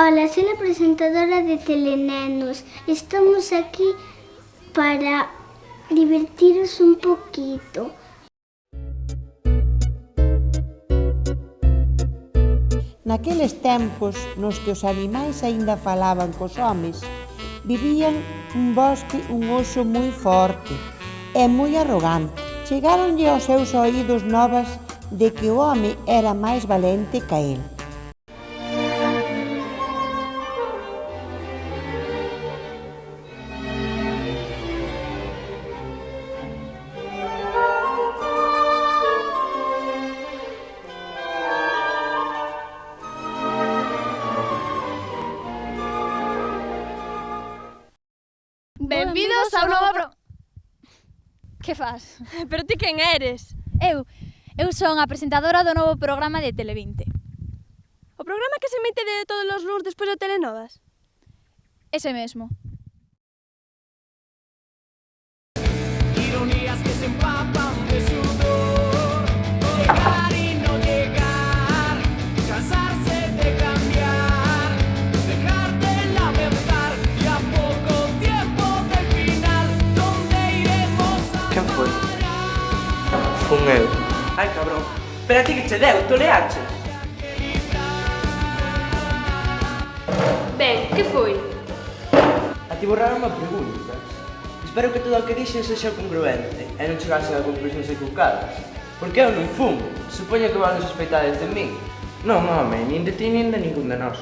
Ola, soy a presentadora de Telenenos. Estamos aquí para divertiros un poquito. Naqueles tempos nos que os animais aínda falaban cos homes, vivían un bosque un oso moi forte e moi arrogante. Chegáronlle aos seus oídos novas de que o home era máis valente ca el. Benvidos ao novo Que fas? Pero ti quen eres? Eu son a presentadora do novo programa de Tele20. O programa que se emite de todos os luns despois de Telenodas? Ese mesmo. Ironías que se empapan de sudor, llegar y no llegar, cansarse de cambiar, dejar de lamentar y a poco tiempo del final, ¿dónde iremos a Quen foi? parar? Fun eu. Ai, cabrón. Pero a ti que che deu, toleache. Ben, que foi? A ti borraron a pregunta. Espero que todo o que dixen sexa congruente e non chegasen a conclusións equivocadas. Porque eu non fumo. Supoño que van sospeitades de min. Non, home, nin de ti nin de ningún de nós.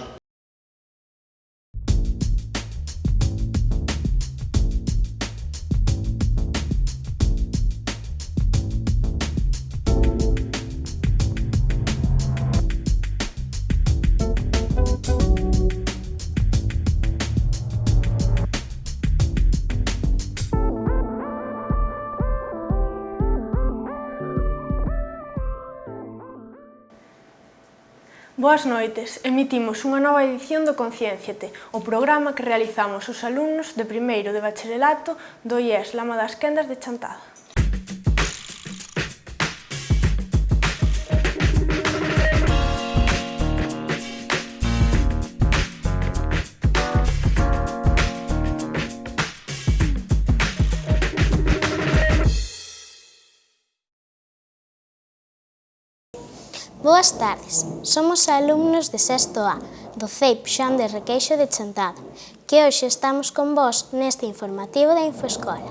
Boas noites, emitimos unha nova edición do Conciénciate, o programa que realizamos os alumnos de primeiro de bacharelato do IES Lama das Quendas de Chantada. Boas tardes, somos alumnos de sexto A, do CEIP Xoán de Requeixo de Chantada, que hoxe estamos con vós neste informativo da Infoescola.